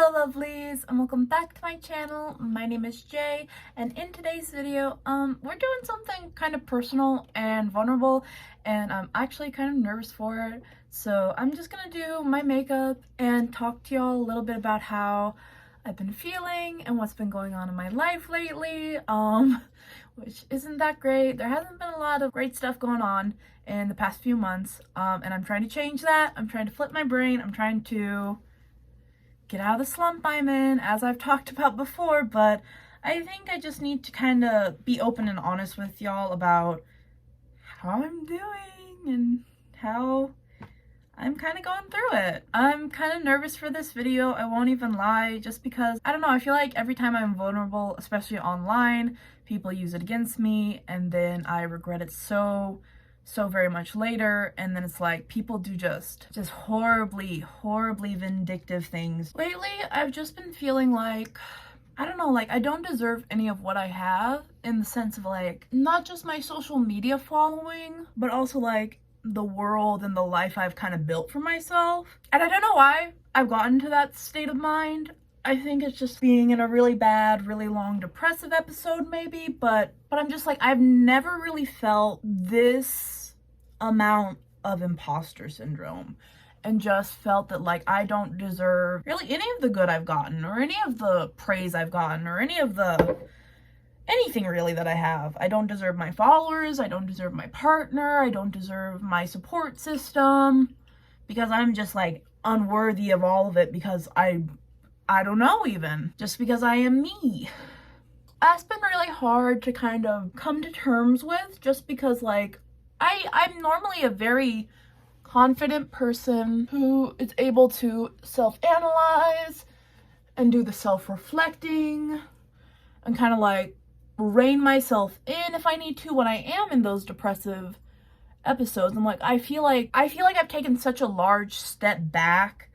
Hello lovelies and welcome back to my channel. My name is Jay and in today's video we're doing something kind of personal and vulnerable and I'm actually kind of nervous for it. So I'm just gonna do my makeup and talk to y'all a little bit about how I've been feeling and what's been going on in my life lately, which isn't that great. There hasn't been a lot of great stuff going on in the past few months, and I'm trying to change that. I'm trying to flip my brain. I'm trying to get out of the slump I'm in, as I've talked about before, but I think I just need to kind of be open and honest with y'all about how I'm doing and how I'm kind of going through it. I'm kind of nervous for this video, I won't even lie, just because, I don't know, I feel like every time I'm vulnerable, especially online, people use it against me, and then I regret it so very much later, and then it's like people do just horribly vindictive things. Lately, I've just been feeling like, I don't know, like I don't deserve any of what I have, in the sense of like, not just my social media following, but also like the world and the life I've kind of built for myself. And I don't know why I've gotten to that state of mind. I think it's just being in a really bad, really long depressive episode maybe, but I'm just like, I've never really felt this amount of imposter syndrome and just felt that like I don't deserve really any of the good I've gotten or any of the praise I've gotten or anything really that I have. I don't deserve my followers, I don't deserve my partner, I don't deserve my support system, because I'm just like unworthy of all of it, because I don't know, even just because I am me. That's been really hard to kind of come to terms with, just because like I'm normally a very confident person who is able to self-analyze and do the self-reflecting and kind of like rein myself in if I need to when I am in those depressive episodes. I'm like, I feel like I've taken such a large step back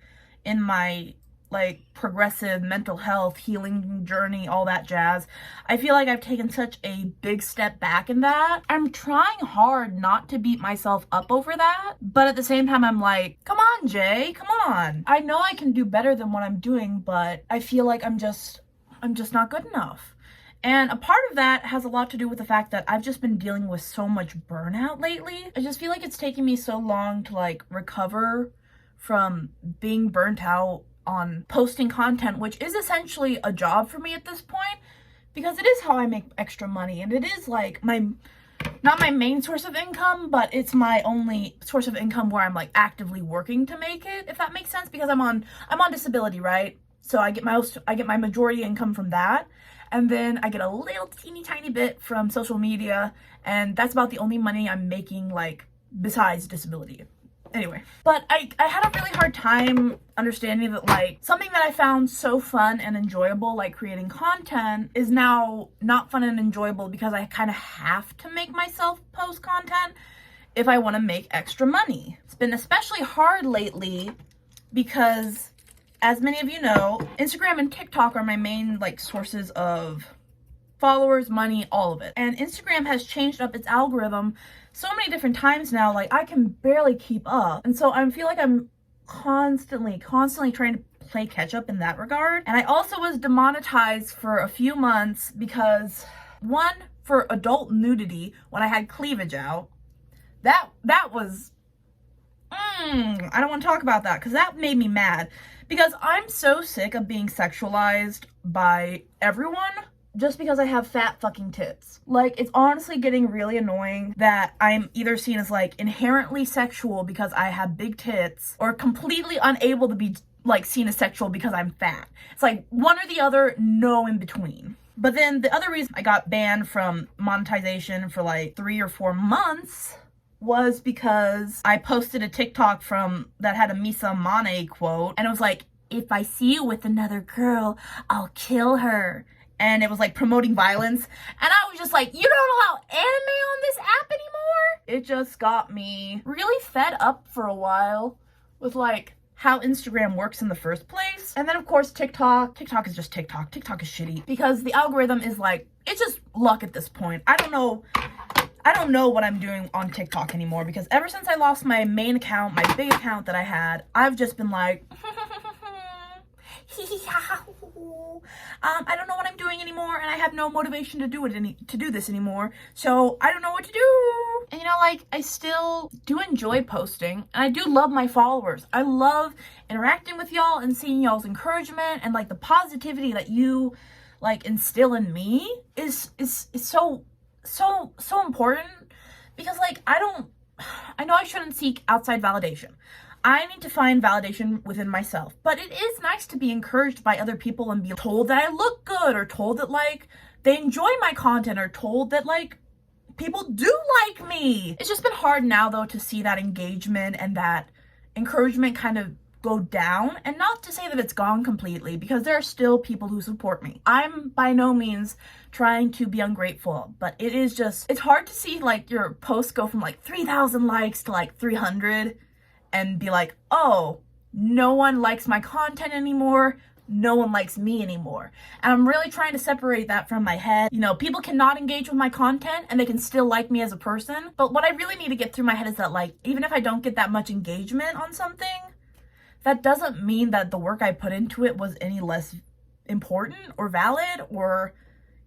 in my like progressive mental health healing journey, all that jazz. I feel like I've taken such a big step back in that. I'm trying hard not to beat myself up over that, but at the same time I'm like, come on Jay, come on. I know I can do better than what I'm doing, but I feel like I'm just not good enough. And a part of that has a lot to do with the fact that I've just been dealing with so much burnout lately. I just feel like it's taking me so long to like recover from being burnt out on posting content, which is essentially a job for me at this point, because it is how I make extra money, and it is like not my main source of income, but it's my only source of income where I'm like actively working to make it, if that makes sense, because I'm on disability, right? So I get my majority income from that, and then I get a little teeny tiny bit from social media, and that's about the only money I'm making, like, besides disability. Anyway, but I had a really hard time understanding that like something that I found so fun and enjoyable, like creating content, is now not fun and enjoyable because I kind of have to make myself post content if I want to make extra money. It's been especially hard lately because, as many of you know, Instagram and TikTok are my main like sources of followers, money, all of it. And Instagram has changed up its algorithm so many different times now, like I can barely keep up. And so I feel like I'm constantly trying to play catch up in that regard. And I also was demonetized for a few months because, one, for adult nudity when I had cleavage out. That was, I don't want to talk about that because that made me mad, because I'm so sick of being sexualized by everyone just because I have fat fucking tits. Like, it's honestly getting really annoying that I'm either seen as like inherently sexual because I have big tits, or completely unable to be like seen as sexual because I'm fat. It's like one or the other, no in between. But then the other reason I got banned from monetization for like 3 or 4 months was because I posted a TikTok that had a Misa Mane quote, and it was like, if I see you with another girl, I'll kill her. And it was like promoting violence, and I was just like, you don't allow anime on this app anymore? It just got me really fed up for a while with like how Instagram works in the first place. And then of course TikTok is just TikTok. TikTok is shitty because the algorithm is like, it's just luck at this point. I don't know what I'm doing on TikTok anymore, because ever since I lost my main account, my big account that I had, I've just been like hee hee ha I don't know what I'm doing anymore, and I have no motivation to do this anymore, so I don't know what to do. And you know, like, I still do enjoy posting, and I do love my followers. I love interacting with y'all and seeing y'all's encouragement, and like the positivity that you like instill in me is so important, because like I know I shouldn't seek outside validation. I need to find validation within myself. But it is nice to be encouraged by other people and be told that I look good, or told that like they enjoy my content, or told that like people do like me. It's just been hard now though to see that engagement and that encouragement kind of go down, and not to say that it's gone completely, because there are still people who support me. I'm by no means trying to be ungrateful, but it is just, it's hard to see like your posts go from like 3,000 likes to like 300 and be like, oh, no one likes my content anymore, no one likes me anymore. And I'm really trying to separate that from my head. You know, people cannot engage with my content and they can still like me as a person, but what I really need to get through my head is that like, even if I don't get that much engagement on something, that doesn't mean that the work I put into it was any less important or valid or,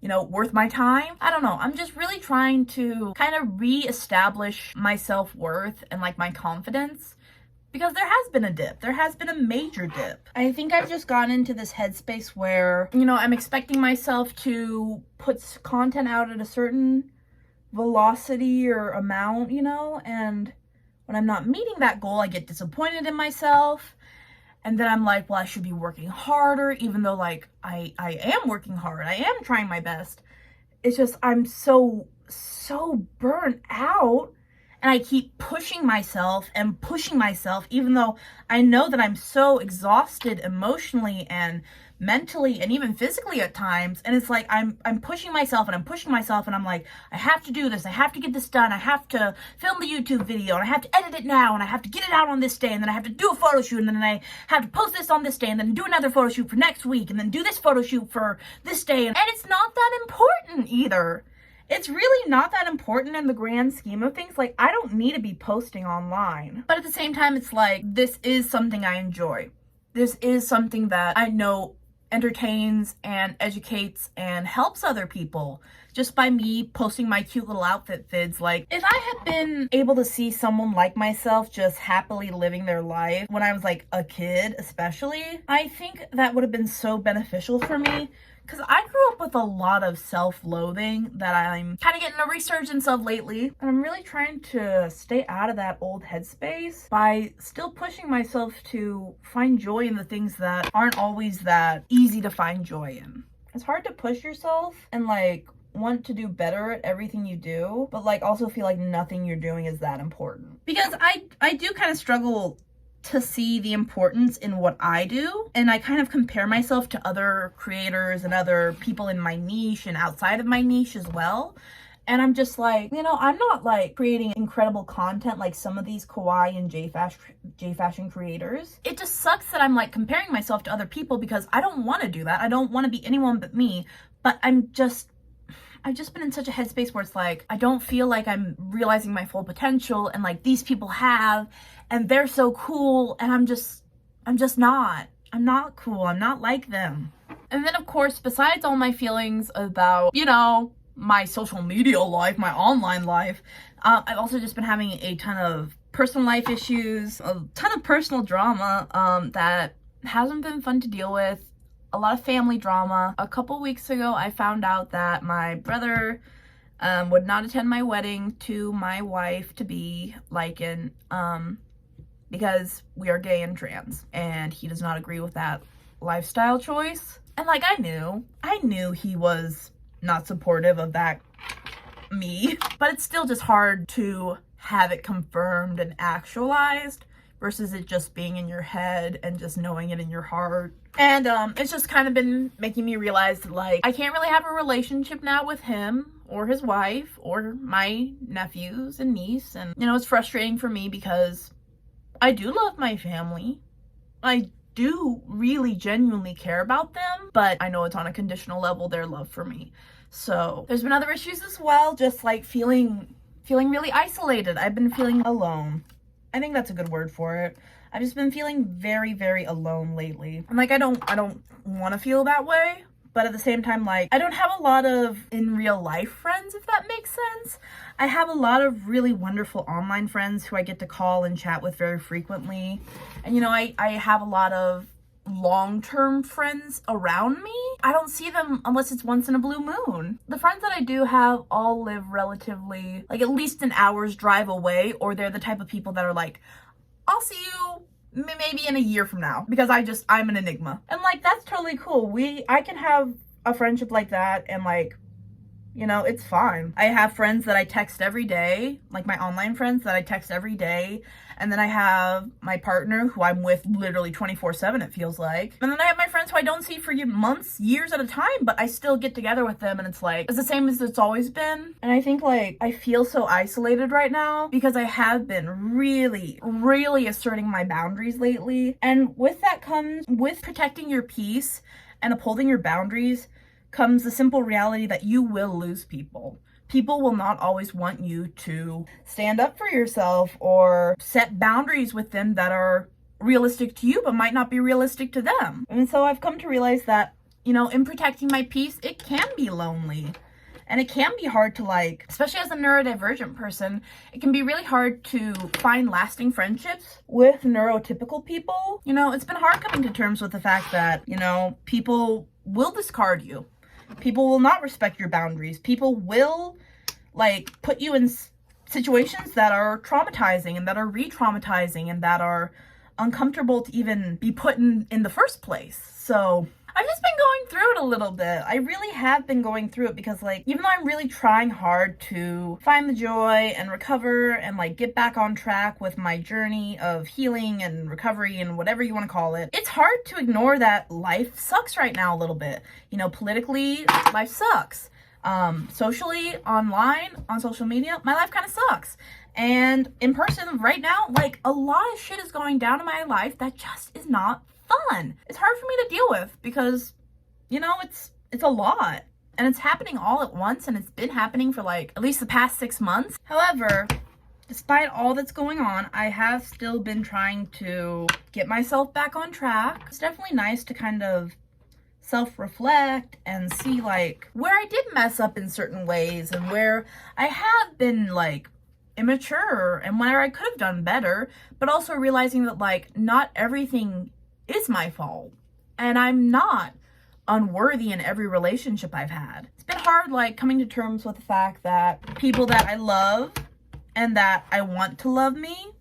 you know, worth my time. I don't know. I'm just really trying to kind of reestablish my self-worth and like my confidence, because there has been a dip. There has been a major dip. I think I've just gotten into this headspace where, you know, I'm expecting myself to put content out at a certain velocity or amount, you know, and when I'm not meeting that goal, I get disappointed in myself. And then I'm like, well, I should be working harder, even though like I am working hard. I am trying my best. It's just, I'm so burnt out, and I keep pushing myself, even though I know that I'm so exhausted emotionally and mentally and even physically at times. And it's like I'm pushing myself, and I'm like, I have to do this, I have to get this done, I have to film the YouTube video, and I have to edit it now, and I have to get it out on this day, and then I have to do a photo shoot, and then I have to post this on this day, and then do another photo shoot for next week, and then do this photo shoot for this day. And it's not that important either. It's really not that important in the grand scheme of things. Like, I don't need to be posting online. But at the same time, it's like, this is something I enjoy. This is something that I know entertains and educates and helps other people just by me posting my cute little outfit vids. Like, if I had been able to see someone like myself just happily living their life when I was like a kid especially, I think that would have been so beneficial for me, because I grew up with a lot of self-loathing that I'm kind of getting a resurgence of lately. And I'm really trying to stay out of that old headspace by still pushing myself to find joy in the things that aren't always that easy to find joy in. It's hard to push yourself and like want to do better at everything you do, but like also feel like nothing you're doing is that important. Because I do kind of struggle to see the importance in what I do, and I kind of compare myself to other creators and other people in my niche and outside of my niche as well. And I'm just like, you know, I'm not like creating incredible content like some of these kawaii and J-fashion creators. It just sucks that I'm like comparing myself to other people, because I don't want to do that. I don't want to be anyone but me, but I've just been in such a headspace where it's like, I don't feel like I'm realizing my full potential, and like these people have, and they're so cool, and I'm just not. I'm not cool. I'm not like them. And then of course, besides all my feelings about, you know, my social media life, my online life, I've also just been having a ton of personal life issues, a ton of personal drama that hasn't been fun to deal with. A lot of family drama. A couple weeks ago, I found out that my brother would not attend my wedding to my wife-to-be, Lycan, because we are gay and trans, and he does not agree with that lifestyle choice. And like, I knew he was not supportive of that me, but it's still just hard to have it confirmed and actualized versus it just being in your head and just knowing it in your heart. And it's just kind of been making me realize that like, I can't really have a relationship now with him or his wife or my nephews and niece. And you know, it's frustrating for me because I do love my family. I do really genuinely care about them, but I know it's on a conditional level, their love for me. So there's been other issues as well, just like feeling really isolated. I've been feeling alone. I think that's a good word for it. I've just been feeling very, very alone lately. And like, I don't want to feel that way. But at the same time, like, I don't have a lot of in real life friends, if that makes sense. I have a lot of really wonderful online friends who I get to call and chat with very frequently. And, you know, I have a lot of long-term friends around me. I don't see them unless it's once in a blue moon. The friends that I do have all live relatively, like, at least an hour's drive away, or they're the type of people that are like, I'll see you maybe in a year from now, because I'm an enigma. And like, that's totally cool. I can have a friendship like that, and like, you know, it's fine. I have friends that I text every day, like my online friends that I text every day. And then I have my partner who I'm with literally 24/7, it feels like. And then I have my friends who I don't see for months, years at a time, but I still get together with them, and it's like, it's the same as it's always been. And I think like, I feel so isolated right now because I have been really, really asserting my boundaries lately. And with that comes, with protecting your peace and upholding your boundaries, comes the simple reality that you will lose people. People will not always want you to stand up for yourself or set boundaries with them that are realistic to you but might not be realistic to them. And so I've come to realize that, you know, in protecting my peace, it can be lonely. And it can be hard to, like, especially as a neurodivergent person, it can be really hard to find lasting friendships with neurotypical people. You know, it's been hard coming to terms with the fact that, you know, people will discard you. People will not respect your boundaries. People will, like, put you in situations that are traumatizing and that are re-traumatizing and that are uncomfortable to even be put in the first place. So I've just been going through it a little bit. I really have been going through it because, like, even though I'm really trying hard to find the joy and recover and, like, get back on track with my journey of healing and recovery and whatever you want to call it, it's hard to ignore that life sucks right now a little bit. You know, politically, life sucks. Socially, online, on social media, my life kind of sucks. And in person right now, like, a lot of shit is going down in my life that just is not fun. It's hard for me to deal with because, you know, it's a lot, and it's happening all at once, and it's been happening for like at least the past 6 months. However, despite all that's going on, I have still been trying to get myself back on track. It's definitely nice to kind of self-reflect and see like where I did mess up in certain ways and where I have been like immature and where I could have done better, but also realizing that like not everything is my fault, and I'm not unworthy in every relationship I've had. It's been hard, like, coming to terms with the fact that people that I love and that I want to love me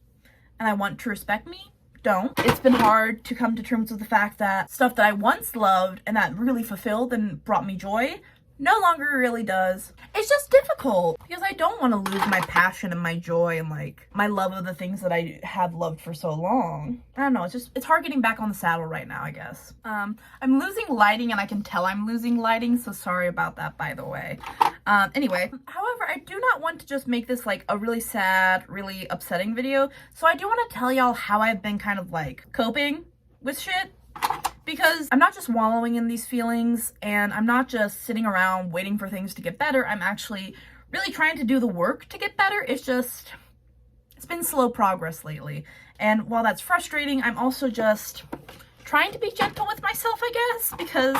and I want to respect me don't. It's been hard to come to terms with the fact that stuff that I once loved and that really fulfilled and brought me joy no longer really does. It's just difficult because I don't want to lose my passion and my joy and like my love of the things that I have loved for so long. I don't know, it's hard getting back on the saddle right now, I guess. I'm losing lighting, and I can tell I'm losing lighting, so sorry about that, by the way. Anyway, however, I do not want to just make this like a really sad, really upsetting video, so I do want to tell y'all how I've been kind of like coping with shit. Because I'm not just wallowing in these feelings, and I'm not just sitting around waiting for things to get better. I'm actually really trying to do the work to get better. It's been slow progress lately. And while that's frustrating, I'm also just trying to be gentle with myself, I guess, because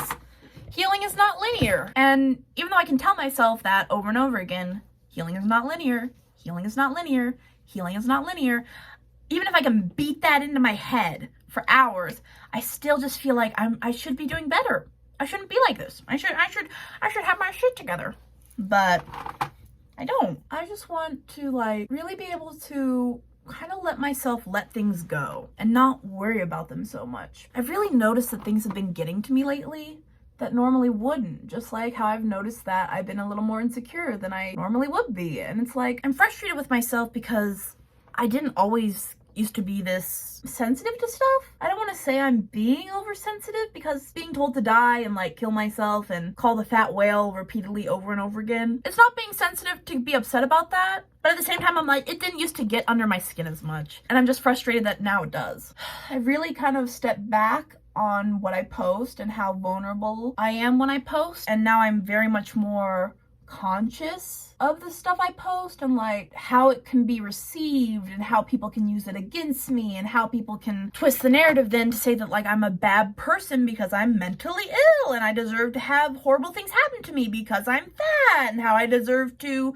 healing is not linear. And even though I can tell myself that over and over again, healing is not linear, healing is not linear, healing is not linear, even if I can beat that into my head for hours, I still just feel like I should be doing better. I shouldn't be like this. I should have my shit together. But I don't. I just want to like really be able to kind of let myself let things go and not worry about them so much. I've really noticed that things have been getting to me lately that normally wouldn't, just like how I've noticed that I've been a little more insecure than I normally would be. And it's like I'm frustrated with myself because I didn't always used to be this sensitive to stuff. I don't want to say I'm being oversensitive because being told to die and like kill myself and call the fat whale repeatedly over and over again, it's not being sensitive to be upset about that. But at the same time, I'm like, it didn't used to get under my skin as much. And I'm just frustrated that now it does. I really kind of stepped back on what I post and how vulnerable I am when I post. And now I'm very much more conscious of the stuff I post and like how it can be received and how people can use it against me and how people can twist the narrative then to say that like I'm a bad person because I'm mentally ill and I deserve to have horrible things happen to me because I'm fat, and how I deserve to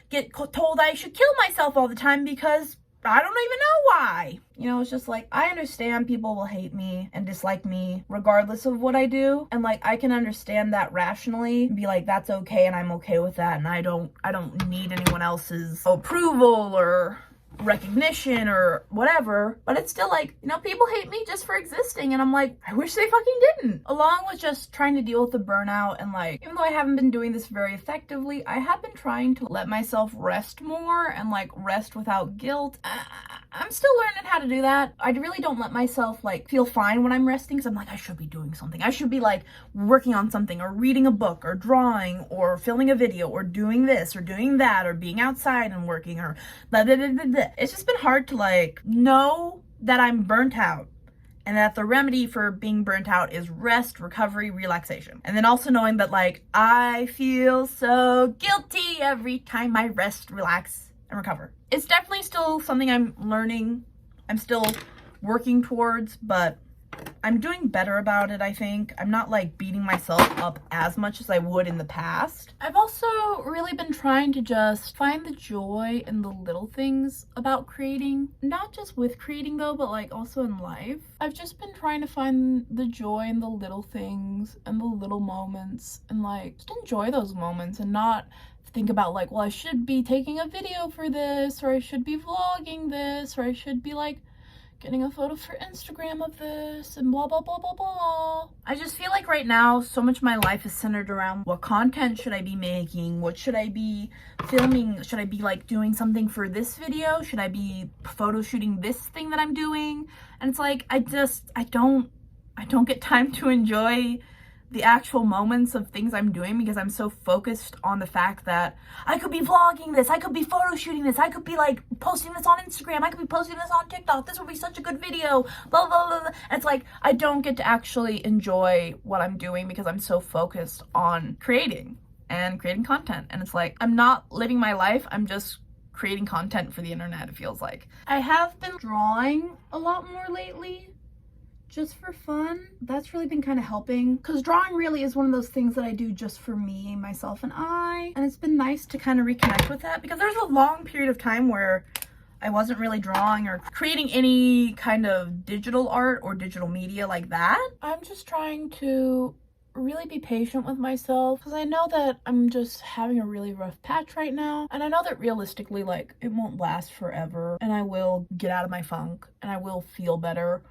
get told I should kill myself all the time because I don't even know why. You know, it's just like, I understand people will hate me and dislike me regardless of what I do. And like, I can understand that rationally and be like, that's okay and I'm okay with that. And I don't need anyone else's approval or recognition or whatever. But it's still like, you know, people hate me just for existing. And I'm like, I wish they fucking didn't. Along with just trying to deal with the burnout and like, even though I haven't been doing this very effectively, I have been trying to let myself rest more and like rest without guilt. I'm still learning how to do that. I really don't let myself like feel fine when I'm resting because I'm like, I should be doing something. I should be like working on something or reading a book or drawing or filming a video or doing this or doing that or being outside and working or blah, blah, blah, blah, blah. It's just been hard to like know that I'm burnt out and that the remedy for being burnt out is rest, recovery, relaxation. And then also knowing that like I feel so guilty every time I rest, relax, and recover. It's definitely still something I'm learning. I'm still working towards, but I'm doing better about it, I think. I'm not like beating myself up as much as I would in the past. I've also really been trying to just find the joy in the little things about creating. Not just with creating though, but like also in life. I've just been trying to find the joy in the little things and the little moments and like just enjoy those moments and not think about like, well, I should be taking a video for this, or I should be vlogging this, or I should be like getting a photo for Instagram of this and blah, blah, blah, blah, blah. I just feel like right now, so much of my life is centered around what content should I be making? What should I be filming? Should I be like doing something for this video? Should I be photo shooting this thing that I'm doing? And it's like, I don't get time to enjoy the actual moments of things I'm doing because I'm so focused on the fact that I could be vlogging this, I could be photo shooting this, I could be like posting this on Instagram, I could be posting this on TikTok, this would be such a good video, blah, blah, blah, blah. And it's like, I don't get to actually enjoy what I'm doing because I'm so focused on creating content. And it's like, I'm not living my life, I'm just creating content for the internet, it feels like. I have been drawing a lot more lately, just for fun. That's really been kind of helping because drawing really is one of those things that I do just for me, myself, and I. And it's been nice to kind of reconnect with that because there's a long period of time where I wasn't really drawing or creating any kind of digital art or digital media like that. I'm just trying to really be patient with myself because I know that I'm just having a really rough patch right now, and I know that realistically like it won't last forever and I will get out of my funk and I will feel better.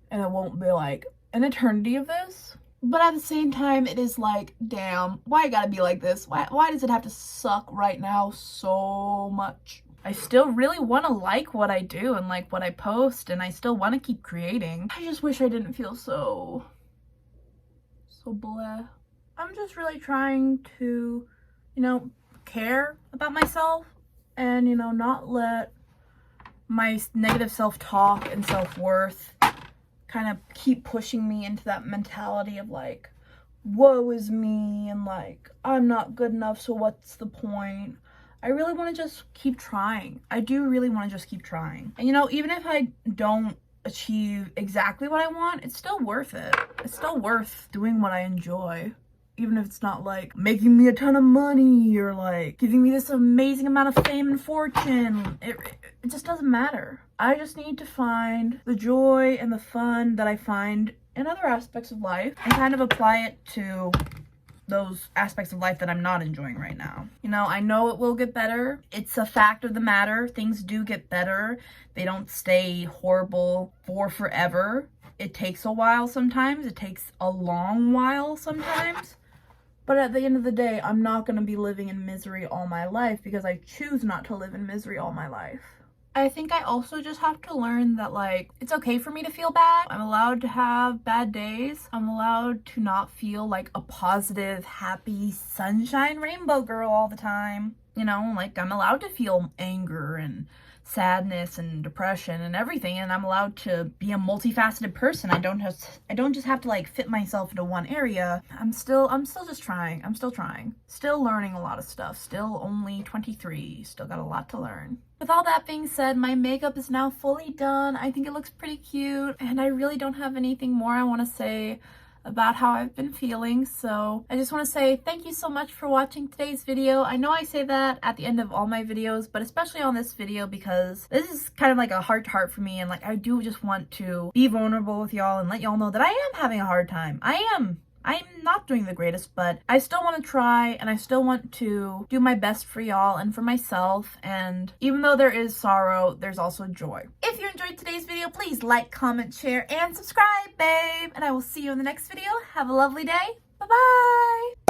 And it won't be like an eternity of this. But at the same time, it is like, damn, why I gotta be like this? Why does it have to suck right now so much? I still really want to like what I do and like what I post, and I still want to keep creating. I just wish I didn't feel so bleh. I'm just really trying to, you know, care about myself and, you know, not let my negative self-talk and self-worth kind of keep pushing me into that mentality of like, woe is me and like, I'm not good enough, so what's the point? I really want to just keep trying. I do really want to just keep trying. And you know, even if I don't achieve exactly what I want, it's still worth it. It's still worth doing what I enjoy. Even if it's not like making me a ton of money or like giving me this amazing amount of fame and fortune. It just doesn't matter. I just need to find the joy and the fun that I find in other aspects of life and kind of apply it to those aspects of life that I'm not enjoying right now. You know, I know it will get better. It's a fact of the matter. Things do get better. They don't stay horrible for forever. It takes a while sometimes. It takes a long while sometimes. But at the end of the day, I'm not going to be living in misery all my life because I choose not to live in misery all my life. I think I also just have to learn that like, it's okay for me to feel bad. I'm allowed to have bad days. I'm allowed to not feel like a positive, happy, sunshine rainbow girl all the time. You know, like I'm allowed to feel anger and sadness and depression and everything, and I'm allowed to be a multifaceted person. I don't just have to like fit myself into one area. I'm still just trying. I'm still trying. Still learning a lot of stuff. Still only 23. Still got a lot to learn. With all that being said, my makeup is now fully done. I think it looks pretty cute, and I really don't have anything more I want to say about how I've been feeling. So I just want to say thank you so much for watching today's video. I know I say that at the end of all my videos, but especially on this video because this is kind of like a heart to heart for me, and like I do just want to be vulnerable with y'all and let y'all know that I am having a hard time. I'm not doing the greatest, but I still want to try, and I still want to do my best for y'all and for myself. And even though there is sorrow, there's also joy. If you enjoyed today's video, please like, comment, share, and subscribe, babe. And I will see you in the next video. Have a lovely day. Bye-bye.